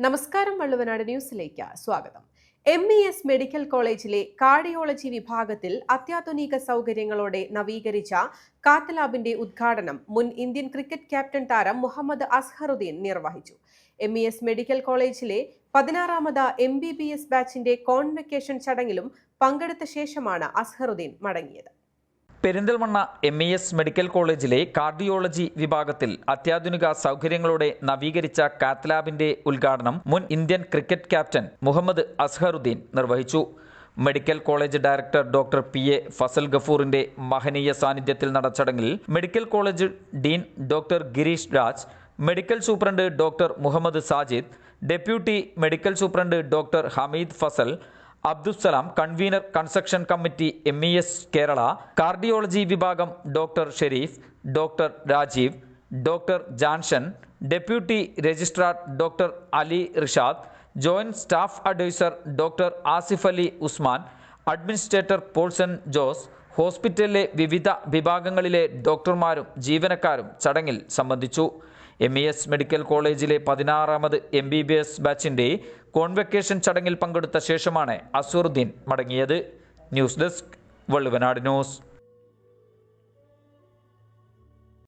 നമസ്കാരം. വള്ളുവനാട് ന്യൂസിലേക്ക് സ്വാഗതം. MES മെഡിക്കൽ കോളേജിലെ കാർഡിയോളജി വിഭാഗത്തിൽ അത്യാധുനിക സൗകര്യങ്ങളോടെ നവീകരിച്ച കാത്ത് ലാബിന്റെ ഉദ്ഘാടനം മുൻ ഇന്ത്യൻ ക്രിക്കറ്റ് ക്യാപ്റ്റൻ താരം മുഹമ്മദ് അസ്ഹറുദ്ദീൻ നിർവഹിച്ചു. MES മെഡിക്കൽ കോളേജിലെ 16ാമത് MBBS ബാച്ചിന്റെ കോൺവെക്കേഷൻ ചടങ്ങിലും പങ്കെടുത്ത ശേഷമാണ് അസ്ഹറുദ്ദീൻ മടങ്ങിയത്. പെരിന്തൽമണ്ണ MES മെഡിക്കൽ കോളേജിലെ കാർഡിയോളജി വിഭാഗത്തിൽ അത്യാധുനിക സൗകര്യങ്ങളോടെ നവീകരിച്ച കാത്ത് ലാബിന്റെ ഉദ്ഘാടനം മുൻ Indian cricket captain Muhammad Azharuddin നിർവഹിച്ചു. Medical college director doctor PA Fazal ഗഫൂറിന്റെ മഹനീയ സാന്നിധ്യത്തിൽ നടന്ന ചടങ്ങിൽ medical college dean doctor Girish Raj, medical superintendent doctor Muhammad Sajid, deputy medical superintendent doctor Hameed Fazal, Abdussalam, convener construction committee MES Kerala, cardiology വിഭാഗം doctor Sharif, doctor Rajeev, doctor Janshan, deputy registrar doctor Ali Rishad, joint staff advisor doctor Asif Ali Usman, administrator Paulson Jose, ഹോസ്പിറ്റലിലെ വിവിധ വിഭാഗങ്ങളിലെ ഡോക്ടർമാരും ജീവനക്കാരും ചടങ്ങിൽ സംബന്ധിച്ചു. MES മെഡിക്കൽ കോളേജിലെ 16ാമത് MBBS ബാച്ചിന്റെ കോൺവെക്കേഷൻ ചടങ്ങിൽ പങ്കെടുത്ത ശേഷമാണ് അസ്ഹറുദ്ദീൻ മടങ്ങിയത്. News desk, Valluvanad news.